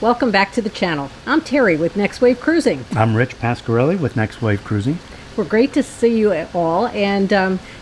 Welcome back to the channel. I'm Terry with Next Wave Cruising. I'm Rich Pasquarelli with Next Wave Cruising. We're great to see you all, and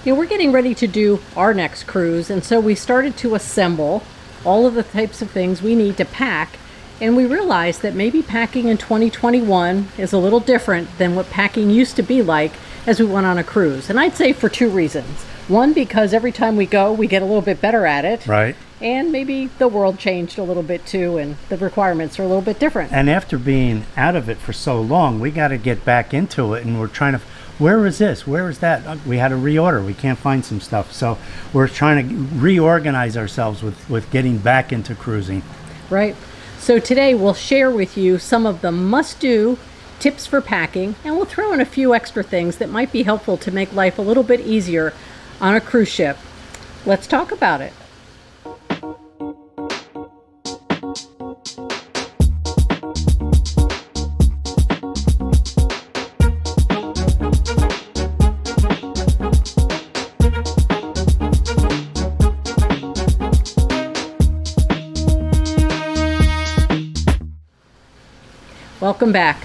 we're getting ready to do our next cruise, and so we started to assemble all of the types of things we need to pack, and we realized that maybe packing in 2021 is a little different than what packing used to be like as we went on a cruise. And I'd say for two reasons. One, because every time we go, we get a little bit better at it. Right. And maybe the world changed a little bit too, and the requirements are a little bit different. And after being out of it for so long, we got to get back into it, and we're trying to, where is this? Where is that? We had to reorder. We can't find some stuff. So we're trying to reorganize ourselves with getting back into cruising. Right. So today we'll share with you some of the must-do tips for packing, and we'll throw in a few extra things that might be helpful to make life a little bit easier on a cruise ship. Let's talk about it. Welcome back.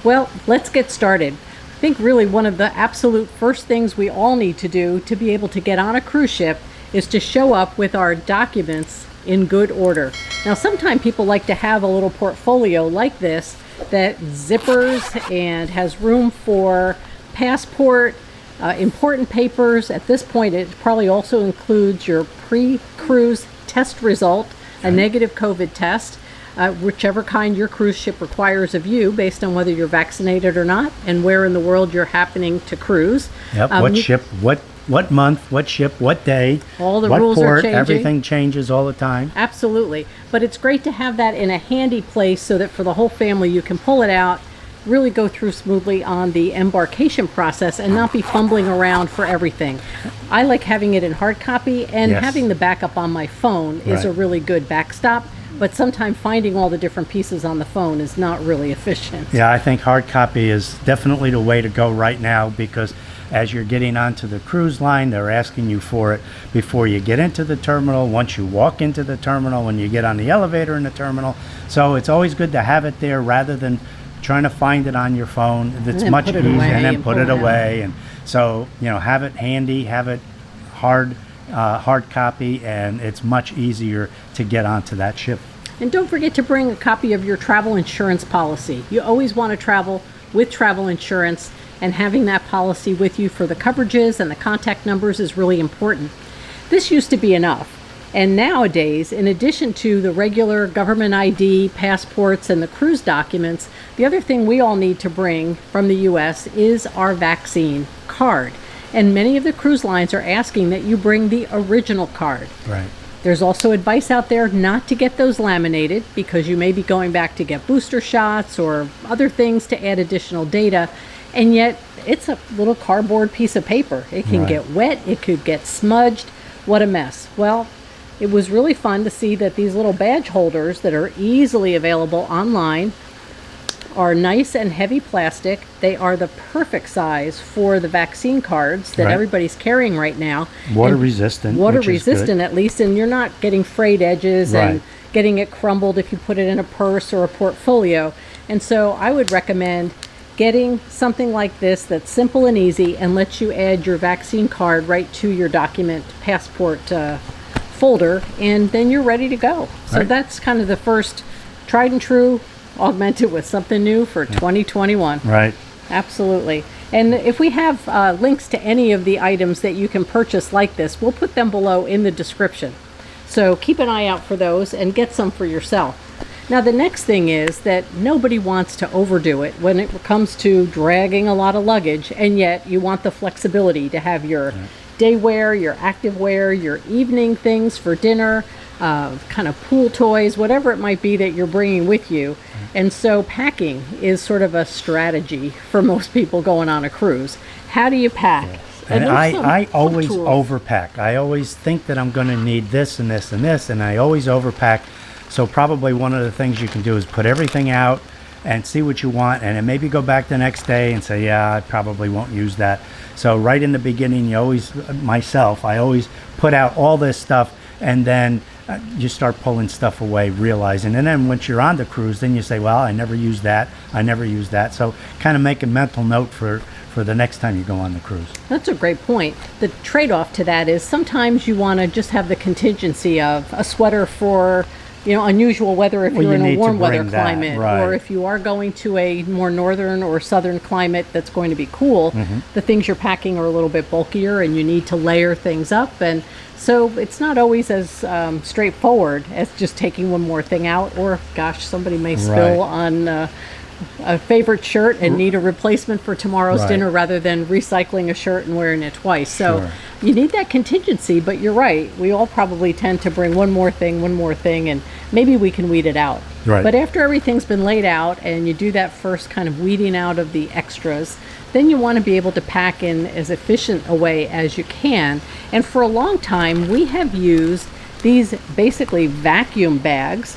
Well, let's get started. I think really one of the absolute first things we all need to do to be able to get on a cruise ship is to show up with our documents in good order. Now, sometimes people like to have a little portfolio like this that zippers and has room for passport, important papers. At this point, it probably also includes your pre-cruise test result, a negative COVID test. Whichever kind your cruise ship requires of you based on whether you're vaccinated or not and where in the world you're happening to cruise. Yep. What ship, what month, what ship, what day, all the what rules port, are changing. Everything changes all the time. Absolutely. But it's great to have that in a handy place so that for the whole family you can pull it out, really go through smoothly on the embarkation process and not be fumbling around for everything. I like having it in hard copy, and having the backup on my phone is a really good backstop. But sometimes finding all the different pieces on the phone is not really efficient. Yeah, I think hard copy is definitely the way to go right now, because as you're getting onto the cruise line, they're asking you for it before you get into the terminal, once you walk into the terminal, when you get on the elevator in the terminal. So it's always good to have it there rather than trying to find it on your phone. It's much easier, and then put it away. And so, have it handy, have it hard copy, and it's much easier to get onto that ship. And don't forget to bring a copy of your travel insurance policy. You always want to travel with travel insurance, and having that policy with you for the coverages and the contact numbers is really important. This used to be enough. And nowadays, in addition to the regular government ID, passports, and the cruise documents, the other thing we all need to bring from the U.S. is our vaccine card. And many of the cruise lines are asking that you bring the original card. Right. There's also advice out there not to get those laminated because you may be going back to get booster shots or other things to add additional data. And yet, it's a little cardboard piece of paper. It can get wet. It could get smudged. What a mess. Well, it was really fun to see that these little badge holders that are easily available online are nice and heavy plastic. They are the perfect size for the vaccine cards that everybody's carrying right now. Water resistant. Water resistant at least, and you're not getting frayed edges and getting it crumbled if you put it in a purse or a portfolio. And so I would recommend getting something like this that's simple and easy and lets you add your vaccine card right to your document passport folder, and then you're ready to go. So that's kind of the first tried and true, augmented with something new for 2021. Right. Absolutely. And if we have links to any of the items that you can purchase like this, we'll put them below in the description. So keep an eye out for those and get some for yourself. Now, the next thing is that nobody wants to overdo it when it comes to dragging a lot of luggage, and yet you want the flexibility to have your day wear, your active wear, your evening things for dinner, kind of pool toys, whatever it might be that you're bringing with you. And so packing is sort of a strategy for most people going on a cruise. How do you pack? And I always overpack. I always think that I'm going to need this and this and this, and I always overpack. So probably one of the things you can do is put everything out and see what you want, and then maybe go back the next day and say, yeah, I probably won't use that. So right in the beginning, I always put out all this stuff, and then you start pulling stuff away, realizing. And then once you're on the cruise, then you say, well, I never used that. I never used that. So kind of make a mental note for the next time you go on the cruise. That's a great point. The trade-off to that is sometimes you want to just have the contingency of a sweater for, unusual weather if you're in a warm weather climate, or if you are going to a more northern or southern climate that's going to be cool, the things you're packing are a little bit bulkier and you need to layer things up. And so it's not always as straightforward as just taking one more thing out, or gosh, somebody may spill on a favorite shirt and need a replacement for tomorrow's dinner rather than recycling a shirt and wearing it twice. So you need that contingency, but you're right. We all probably tend to bring one more thing, and maybe we can weed it out. But after everything's been laid out and you do that first kind of weeding out of the extras, then you want to be able to pack in as efficient a way as you can. And for a long time, we have used these basically vacuum bags,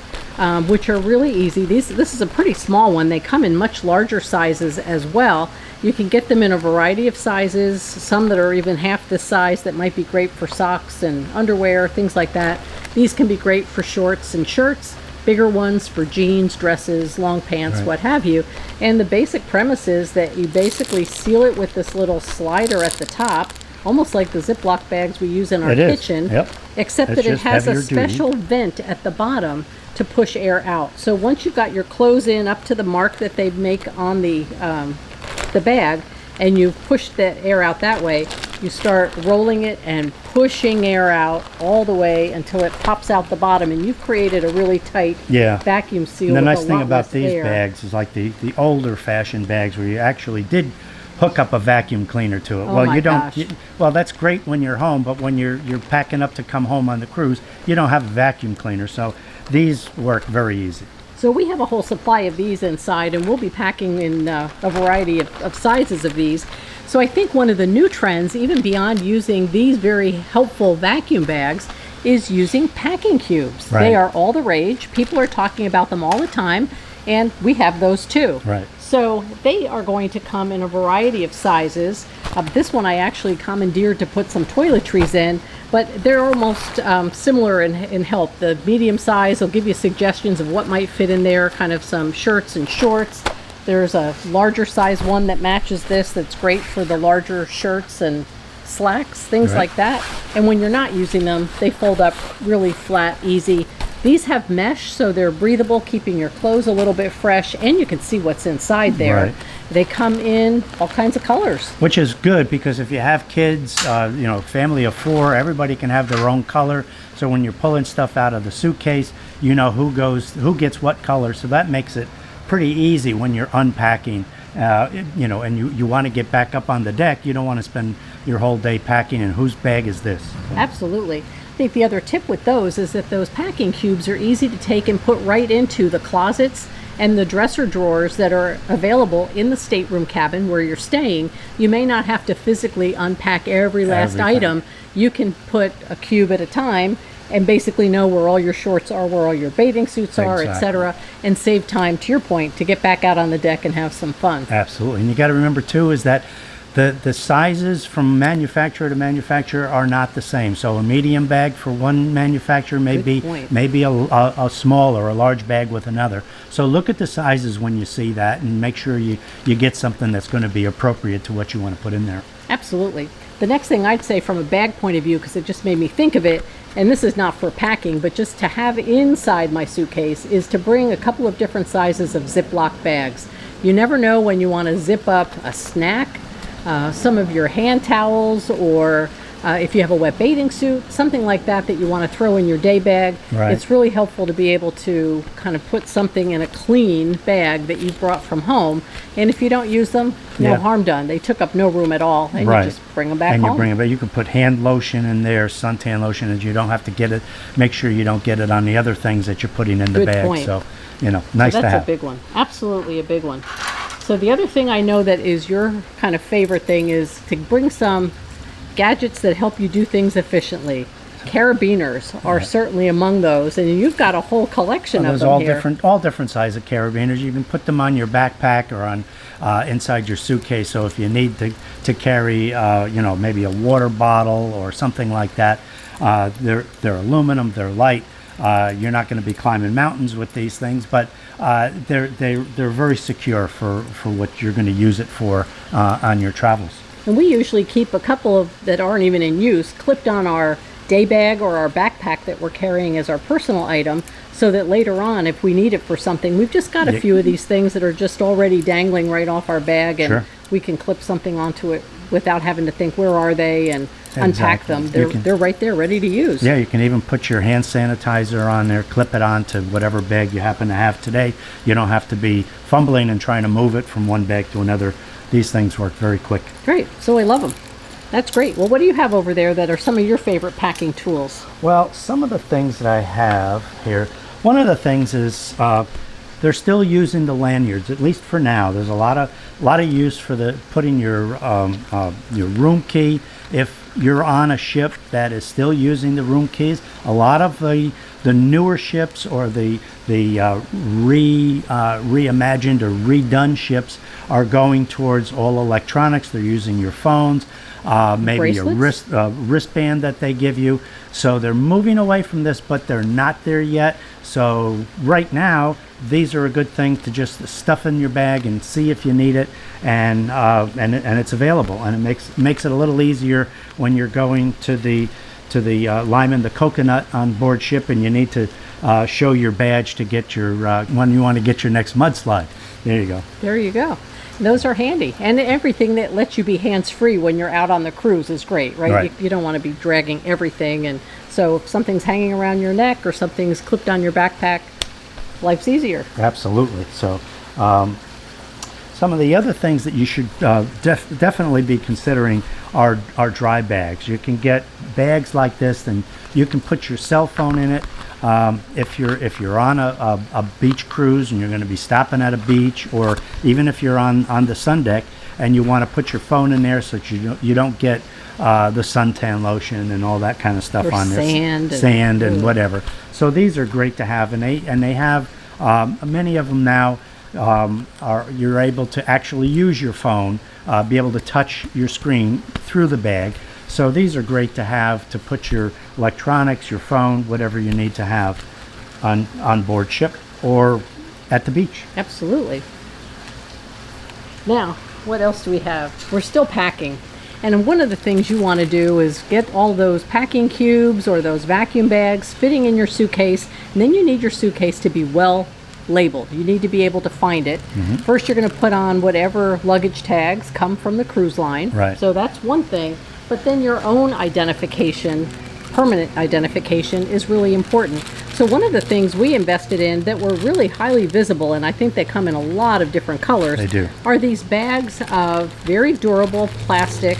which are really easy. This is a pretty small one. They come in much larger sizes as well. You can get them in a variety of sizes, some that are even half this size that might be great for socks and underwear, things like that. These can be great for shorts and shirts, bigger ones for jeans, dresses, long pants, what have you. And the basic premise is that you basically seal it with this little slider at the top, almost like the Ziploc bags we use in our kitchen, except that it has a special vent at the bottom to push air out. So once you've got your clothes in up to the mark that they make on the bag, and you've pushed the air out that way, you start rolling it and pushing air out all the way until it pops out the bottom, and you've created a really tight vacuum seal. And the with nice a thing lot about less these air. bags is like the older fashioned bags where you actually did hook up a vacuum cleaner to it. Well, you don't. Well, that's great when you're home, but when you're packing up to come home on the cruise, you don't have a vacuum cleaner. So these work very easy. So we have a whole supply of these inside, and we'll be packing in a variety of sizes of these. So I think one of the new trends, even beyond using these very helpful vacuum bags, is using packing cubes. They are all the rage. People are talking about them all the time, and we have those too. So they are going to come in a variety of sizes. This one I actually commandeered to put some toiletries in, but they're almost similar in help. The medium size will give you suggestions of what might fit in there, kind of some shirts and shorts. There's a larger size one that matches this that's great for the larger shirts and slacks, things like that. And when you're not using them, they fold up really flat, easy. These have mesh, so they're breathable, keeping your clothes a little bit fresh, and you can see what's inside there. They come in all kinds of colors. Which is good, because if you have kids, family of 4, everybody can have their own color. So when you're pulling stuff out of the suitcase, you know who gets what color. So that makes it pretty easy when you're unpacking, and you want to get back up on the deck. You don't want to spend your whole day packing, and whose bag is this? Absolutely. I think the other tip with those is that those packing cubes are easy to take and put right into the closets and the dresser drawers that are available in the stateroom cabin where you're staying. You may not have to physically unpack every last item. You can put a cube at a time and basically know where all your shorts are, where all your bathing suits are, etc., and save time, to your point, to get back out on the deck and have some fun. Absolutely. And you got to remember too is that the sizes from manufacturer to manufacturer are not the same. So a medium bag for one manufacturer may be a small or a large bag with another. So look at the sizes when you see that, and make sure you get something that's going to be appropriate to what you want to put in there. Absolutely. The next thing I'd say from a bag point of view, because it just made me think of it, and this is not for packing, but just to have inside my suitcase, is to bring a couple of different sizes of Ziploc bags. You never know when you want to zip up a snack, some of your hand towels, or if you have a wet bathing suit, something like that you want to throw in your day bag. It's really helpful to be able to kind of put something in a clean bag that you brought from home. And if you don't use them, no harm done. They took up no room at all, and you just bring them back home. And you bring them back. You can put hand lotion in there, suntan lotion, and you don't have to get it. Make sure you don't get it on the other things that you're putting in the bag. Point. So, nice to have. That's a big one. Absolutely a big one. So the other thing I know that is your kind of favorite thing is to bring some gadgets that help you do things efficiently. Carabiners are certainly among those, and you've got a whole collection of them here. All different size of carabiners. You can put them on your backpack or on inside your suitcase. So if you need to carry, maybe a water bottle or something like that, they're aluminum, they're light. You're not going to be climbing mountains with these things, but they're very secure for what you're going to use it for on your travels. And we usually keep a couple of that aren't even in use clipped on our day bag or our backpack that we're carrying as our personal item, so that later on, if we need it for something, we've just got a few of these things that are just already dangling right off our bag, and we can clip something onto it without having to think, where are they, and unpack them. They're right there, ready to use. Yeah, you can even put your hand sanitizer on there, clip it onto whatever bag you happen to have today. You don't have to be fumbling and trying to move it from one bag to another. These things work very quick. Great, so I love them. That's great. Well, what do you have over there that are some of your favorite packing tools? Well, some of the things that I have here, one of the things is they're still using the lanyards, at least for now. There's a lot of use for the putting your room key. If you're on a ship that is still using the room keys, a lot of the newer ships or the reimagined or redone ships are going towards all electronics. They're using your phones, maybe Bracelets? a wristband that they give you. So they're moving away from this, but they're not there yet. So right now, these are a good thing to just stuff in your bag and see if you need it, and it's available, and it makes it a little easier when you're going to the Lyman, the Coconut on board ship, and you need to show your badge to get your when you want to get your next mudslide. There you go. There you go. Those are handy, and everything that lets you be hands-free when you're out on the cruise is great, right? You don't want to be dragging everything, and so if something's hanging around your neck or something's clipped on your backpack, life's easier. Absolutely. So some of the other things that you should definitely be considering are dry bags. You can get bags like this, and you can put your cell phone in it. If you're on a beach cruise and you're going to be stopping at a beach, or even if you're on the sun deck and you want to put your phone in there so that you don't get the suntan lotion and all that kind of stuff or on there, sand and whatever. So these are great to have, and they have many of them now. You're able to actually use your phone, be able to touch your screen through the bag. So these are great to have to put your electronics, your phone, whatever you need to have on board ship or at the beach. Absolutely. Now, what else do we have? We're still packing. And one of the things you want to do is get all those packing cubes or those vacuum bags fitting in your suitcase. And then you need your suitcase to be well labeled. You need to be able to find it. Mm-hmm. First, you're going to put on whatever luggage tags come from the cruise line. Right. So that's one thing. But then your own identification, permanent identification, is really important. So one of the things we invested in that were really highly visible, and I think they come in a lot of different colors, they do, are these bags of very durable plastic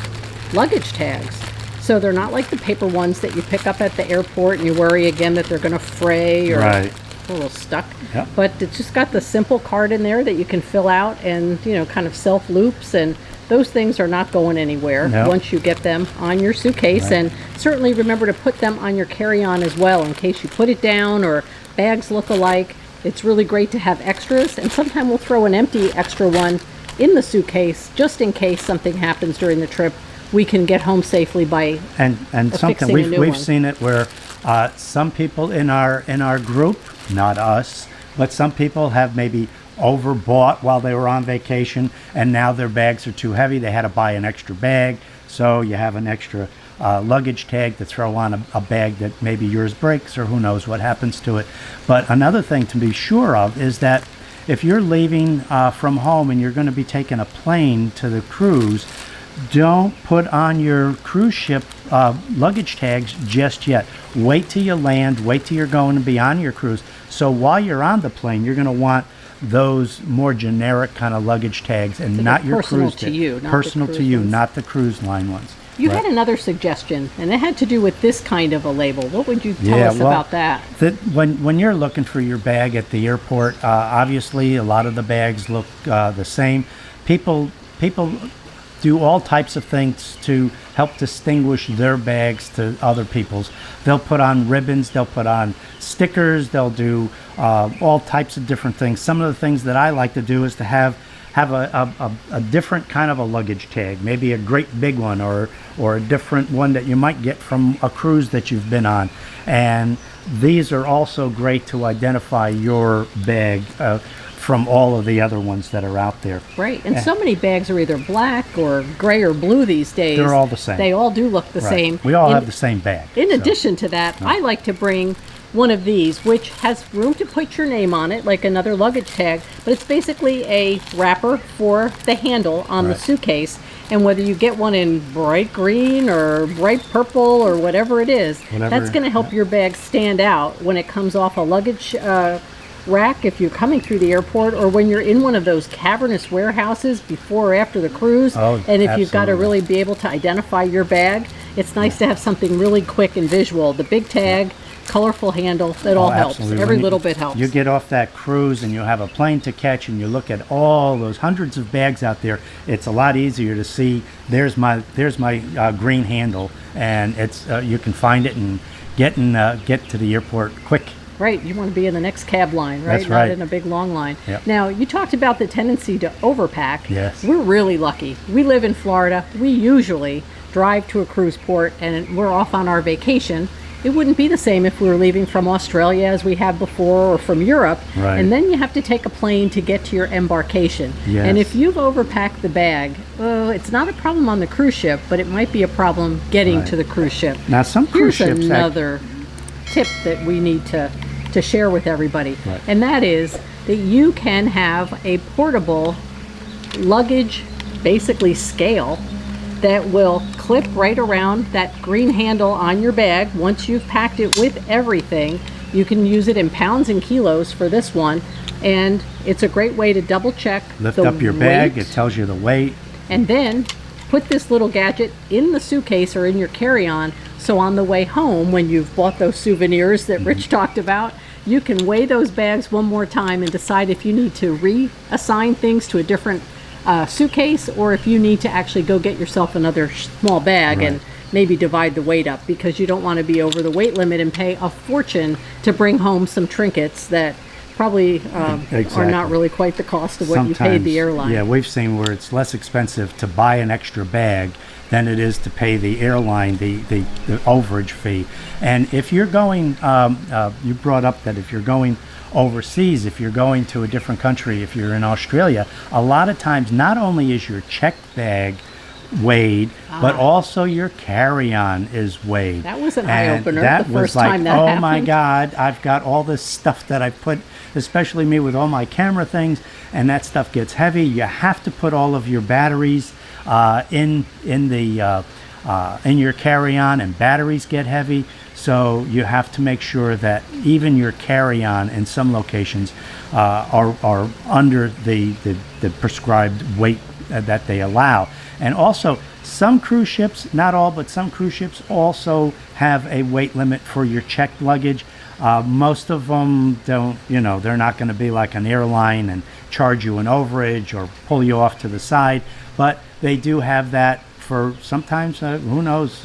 luggage tags. So they're not like the paper ones that you pick up at the airport and you worry again that they're going to fray or a little stuck. Yep. But it's just got the simple card in there that you can fill out and, kind of self loops, and those things are not going anywhere once you get them on your suitcase. Right. And certainly remember to put them on your carry-on as well in case you put it down or bags look alike. It's really great to have extras, and sometimes we'll throw an empty extra one in the suitcase just in case something happens during the trip. We can get home safely by and something we've seen it where some people in our group, not us, but some people have maybe overbought while they were on vacation, and now their bags are too heavy. They had to buy an extra bag, so you have an extra luggage tag to throw on a bag that maybe yours breaks, or who knows what happens to it. But another thing to be sure of is that if you're leaving from home and you're going to be taking a plane to the cruise, don't put on your cruise ship luggage tags just yet. Wait till you land, wait till you're going to be on your cruise. So while you're on the plane, you're going to want those more generic kind of luggage tags, and not your cruise tag. Personal to you, not the cruise line ones. You had another suggestion, and it had to do with this kind of a label. What would you tell us about that? When you're looking for your bag at the airport, obviously a lot of the bags look the same. People do all types of things to help distinguish their bags to other people's. They'll put on ribbons, they'll put on stickers, they'll do all types of different things. Some of the things that I like to do is to have a different kind of a luggage tag, maybe a great big one, or a different one that you might get from a cruise that you've been on. And these are also great to identify your bag from all of the other ones that are out there. Right, and so many bags are either black or gray or blue these days. They're all the same. They all do look the same. We all have the same bag. In addition to that, I like to bring one of these, which has room to put your name on it, like another luggage tag, but it's basically a wrapper for the handle on the suitcase. And whether you get one in bright green or bright purple or whatever it is, that's going to help your bag stand out when it comes off a luggage rack if you're coming through the airport, or when you're in one of those cavernous warehouses before or after the cruise. And if you've got to really be able to identify your bag, it's nice to have something really quick and visual. The big tag, colorful handle, it all helps. Every little bit helps. You get off that cruise and you have a plane to catch and you look at all those hundreds of bags out there, it's a lot easier to see there's my green handle, and it's you can find it and get to the airport quick. Right, you want to be in the next cab line, right? That's right. Not in a big long line. Yep. Now, you talked about the tendency to overpack. Yes. We're really lucky. We live in Florida. We usually drive to a cruise port and we're off on our vacation. It wouldn't be the same if we were leaving from Australia as we have before, or from Europe. Right. And then you have to take a plane to get to your embarkation. Yes. And if you've overpacked the bag, it's not a problem on the cruise ship, but it might be a problem getting to the cruise ship. Now, some cruise Here's ships another tip that we need to share with everybody, Right. and that is that you can have a portable luggage, basically scale, that will clip right around that green handle on your bag. Once you've packed it with everything, you can use it in pounds and kilos for this one, and it's a great way to double check Lift the up your bag, weight, it tells you the weight. and then put this little gadget in the suitcase or in your carry-on, so on the way home, when you've bought those souvenirs that Rich talked about, you can weigh those bags one more time and decide if you need to reassign things to a different suitcase, or if you need to actually go get yourself another small bag and maybe divide the weight up, because you don't want to be over the weight limit and pay a fortune to bring home some trinkets that probably are not really quite the cost of what you paid the airline. Yeah, we've seen where it's less expensive to buy an extra bag than it is to pay the airline the overage fee. And if you're going, you brought up that if you're going overseas, if you're going to a different country, if you're in Australia, a lot of times not only is your checked bag weighed, but also your carry-on is weighed. That was an eye-opener That the was first like, time that oh happened. my God, I've got all this stuff that I put, especially me with all my camera things, and that stuff gets heavy. You have to put all of your batteries in your carry-on, and batteries get heavy. So you have to make sure that even your carry-on in some locations are under the prescribed weight that they allow. And also, some cruise ships, not all, but some cruise ships also have a weight limit for your checked luggage. Most of them don't, they're not going to be like an airline and charge you an overage or pull you off to the side, but they do have that for sometimes, who knows,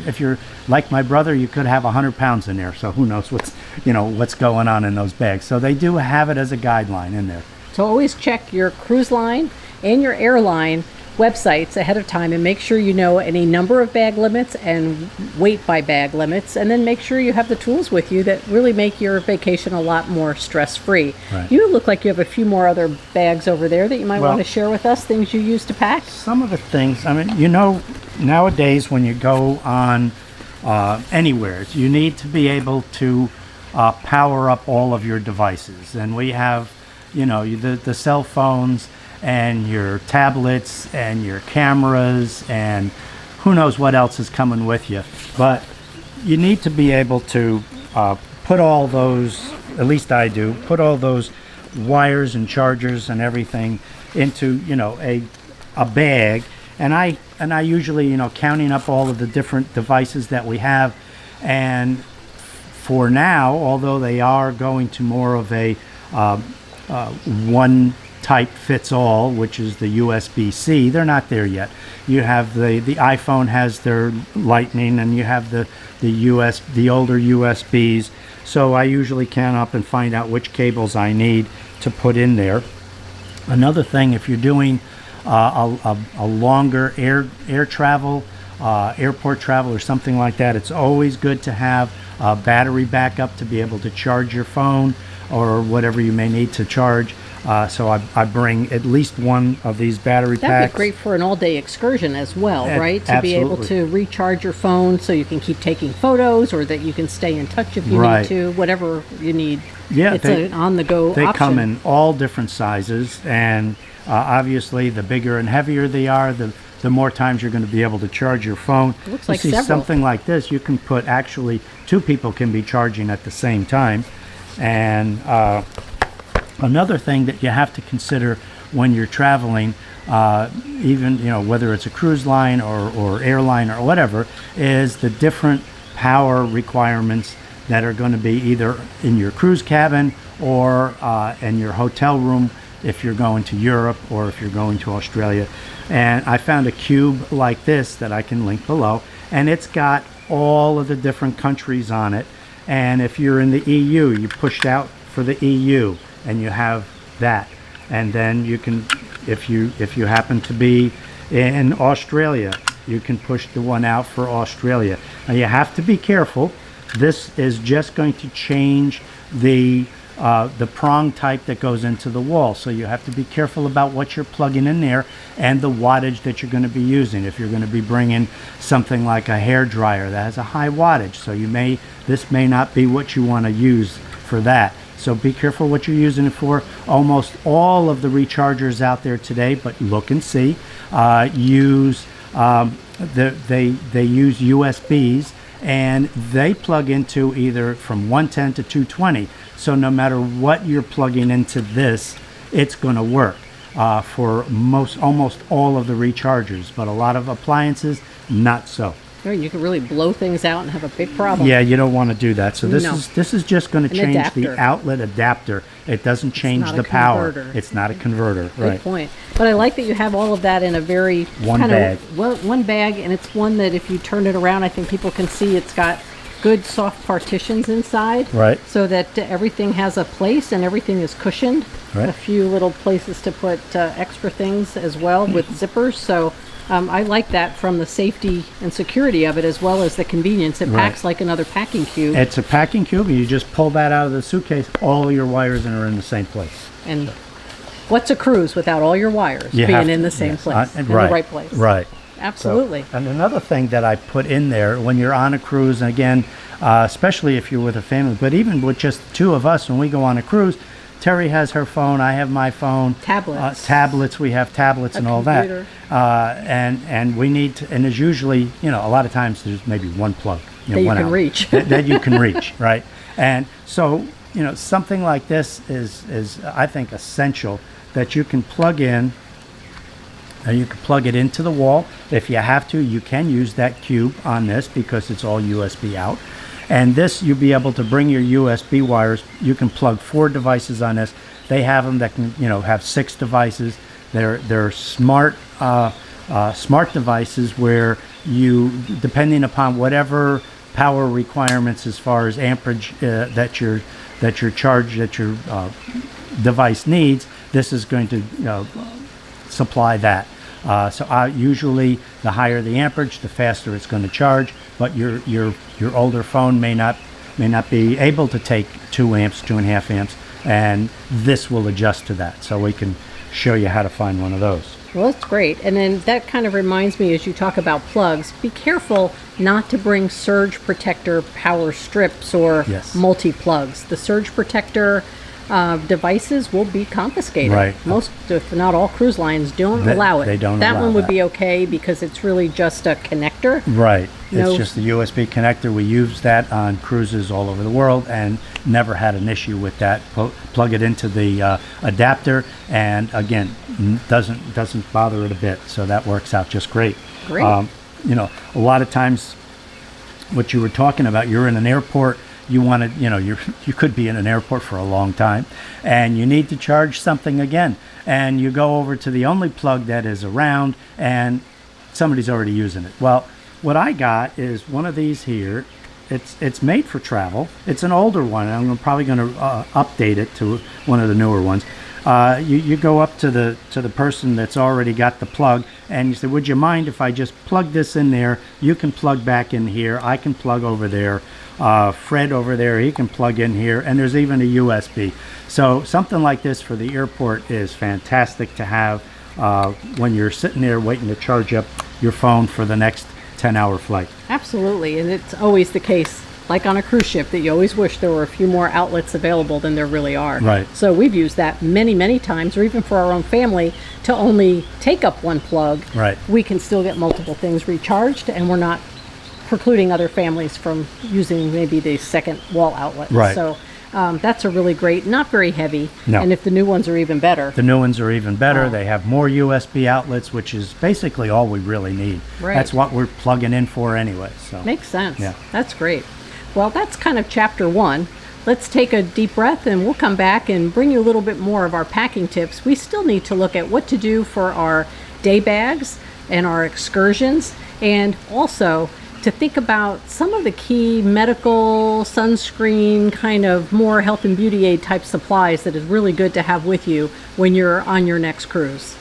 if you're like my brother, you could have 100 pounds in there, so who knows what's going on in those bags. So they do have it as a guideline in there. So always check your cruise line and your airline websites ahead of time and make sure you know any number of bag limits and weight by bag limits, and then make sure you have the tools with you that really make your vacation a lot more stress-free. Right. You look like you have a few more other bags over there that you might want to share with us, things you use to pack. Some of the things, I mean, nowadays when you go on anywhere, you need to be able to power up all of your devices, and we have the cell phones and your tablets and your cameras and who knows what else is coming with you. But you need to be able to put all those, at least I do, put all those wires and chargers and everything into a bag. And I usually counting up all of the different devices that we have. And for now, although they are going to more of a one type fits all, which is the USB-C. They're not there yet. You have the iPhone has their Lightning, and you have the older USBs. So I usually count up and find out which cables I need to put in there. Another thing, if you're doing a longer air travel, airport travel or something like that, it's always good to have battery backup to be able to charge your phone or whatever you may need to charge. So I bring at least one of these battery packs. That'd be great for an all-day excursion as well, right? To be able to recharge your phone so you can keep taking photos, or that you can stay in touch if you need to, whatever you need. Yeah, it's an on-the-go option. They come in all different sizes, and obviously the bigger and heavier they are, the more times you're going to be able to charge your phone. It looks like you see several. Something like this, you can put, actually, 2 people can be charging at the same time. And another thing that you have to consider when you're traveling, even whether it's a cruise line or airline or whatever, is the different power requirements that are going to be either in your cruise cabin or in your hotel room if you're going to Europe or if you're going to Australia. And I found a cube like this that I can link below, and it's got all of the different countries on it. And if you're in the EU, you pushed out for the EU, and you have that. And then you can, if you happen to be in Australia, you can push the one out for Australia. Now you have to be careful. This is just going to change the prong type that goes into the wall. So you have to be careful about what you're plugging in there and the wattage that you're going to be using. If you're going to be bringing something like a hair dryer that has a high wattage, so this may not be what you want to use for that. So be careful what you're using it for. Almost all of the rechargers out there today, but look and see, use they use USBs, and they plug into either from 110 to 220. So no matter what you're plugging into this, it's going to work for almost all of the rechargers. But a lot of appliances, not so. You can really blow things out and have a big problem. Yeah, you don't want to do that. So this is just going to change adapter. the outlet adapter. It doesn't change the power. It's not a converter. Good point. But I like that you have all of that in a very one bag. One bag, and it's one that if you turn it around, I think people can see it's got good soft partitions inside. Right. So that everything has a place and everything is cushioned. Right. A few little places to put extra things as well with zippers. So I like that from the safety and security of it, as well as the convenience. It packs like another packing cube. It's a packing cube, and you just pull that out of the suitcase. All your wires are in the same place. And what's a cruise without all your wires being in the same place, in the right place? Right. Absolutely. So, and another thing that I put in there when you're on a cruise, and again, especially if you're with a family, but even with just the 2 of us when we go on a cruise, Terry has her phone, I have my phone. Tablets. We have tablets and all computer. that. And we need to, and there's usually, a lot of times there's maybe one plug. That you one can out, reach. that you can reach, right? And so, something like this is I think, essential, that you can plug in. You can plug it into the wall. If you have to, you can use that cube on this because it's all USB out. And this, you'll be able to bring your USB wires. You can plug 4 devices on this. They have them that can, have 6 devices. They're smart devices where you, depending upon whatever power requirements as far as amperage that your device needs, this is going to supply that. So usually the higher the amperage, the faster it's going to charge. But your older phone may not be able to take 2 amps, 2.5 amps, and this will adjust to that. So we can show you how to find one of those. Well, that's great. And then that kind of reminds me, as you talk about plugs, be careful not to bring surge protector power strips or multi-plugs. The surge protector devices will be confiscated. Right. Most, if not all, cruise lines don't allow it. They don't that allow one would that. be okay because it's really just a connector. Right. No. It's just a USB connector. We use that on cruises all over the world and never had an issue with that. Plug it into the adapter, and again, doesn't bother it a bit. So that works out just great. Great. A lot of times, what you were talking about, you're in an airport. You want to, you could be in an airport for a long time, and you need to charge something again. And you go over to the only plug that is around, and somebody's already using it. Well, what I got is one of these here. It's made for travel. It's an older one. I'm probably going to update it to one of the newer ones. You go up to the person that's already got the plug, and you say, would you mind if I just plug this in there? You can plug back in here. I can plug over there. Fred over there, he can plug in here, and there's even a USB. So something like this for the airport is fantastic to have when you're sitting there waiting to charge up your phone for the next 10-hour flight. Absolutely, and it's always the case, like on a cruise ship, that you always wish there were a few more outlets available than there really are. Right. So we've used that many, many times, or even for our own family, to only take up one plug. Right. We can still get multiple things recharged, and we're not precluding other families from using maybe the second wall outlet. Right. So that's a really great, not very heavy. No. And if the new ones are even better. The new ones are even better. They have more USB outlets, which is basically all we really need. Right. That's what we're plugging in for anyway. So Makes sense. Yeah. That's great. Well, that's kind of chapter 1. Let's take a deep breath and we'll come back and bring you a little bit more of our packing tips. We still need to look at what to do for our day bags and our excursions, and also to think about some of the key medical, sunscreen, kind of more health and beauty aid type supplies that is really good to have with you when you're on your next cruise.